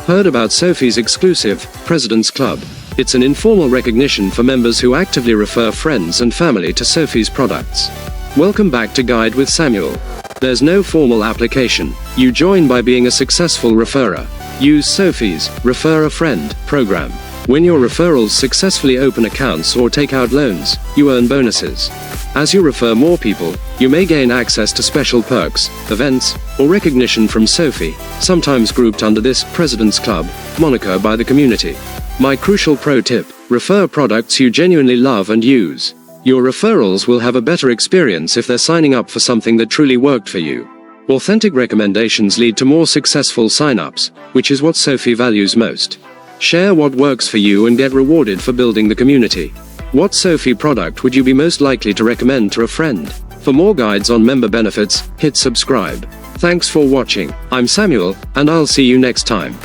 Heard about SoFi's exclusive President's Club? It's an informal recognition for members who actively refer friends and family to SoFi's products. Welcome back to Guide with Samuel. There's no formal application. You join by being a successful referrer. Use SoFi's Refer a Friend program. When your referrals successfully open accounts or take out loans, you earn bonuses. As you refer more people, you may gain access to special perks, events, or recognition from SoFi, sometimes grouped under this President's Club moniker by the community. My crucial pro tip: refer products you genuinely love and use. Your referrals will have a better experience if they're signing up for something that truly worked for you. Authentic recommendations lead to more successful sign-ups, which is what SoFi values most. Share what works for you and get rewarded for building the community. What SoFi product would you be most likely to recommend to a friend? For more guides on member benefits, hit subscribe. Thanks for watching. I'm Samuel, and I'll see you next time.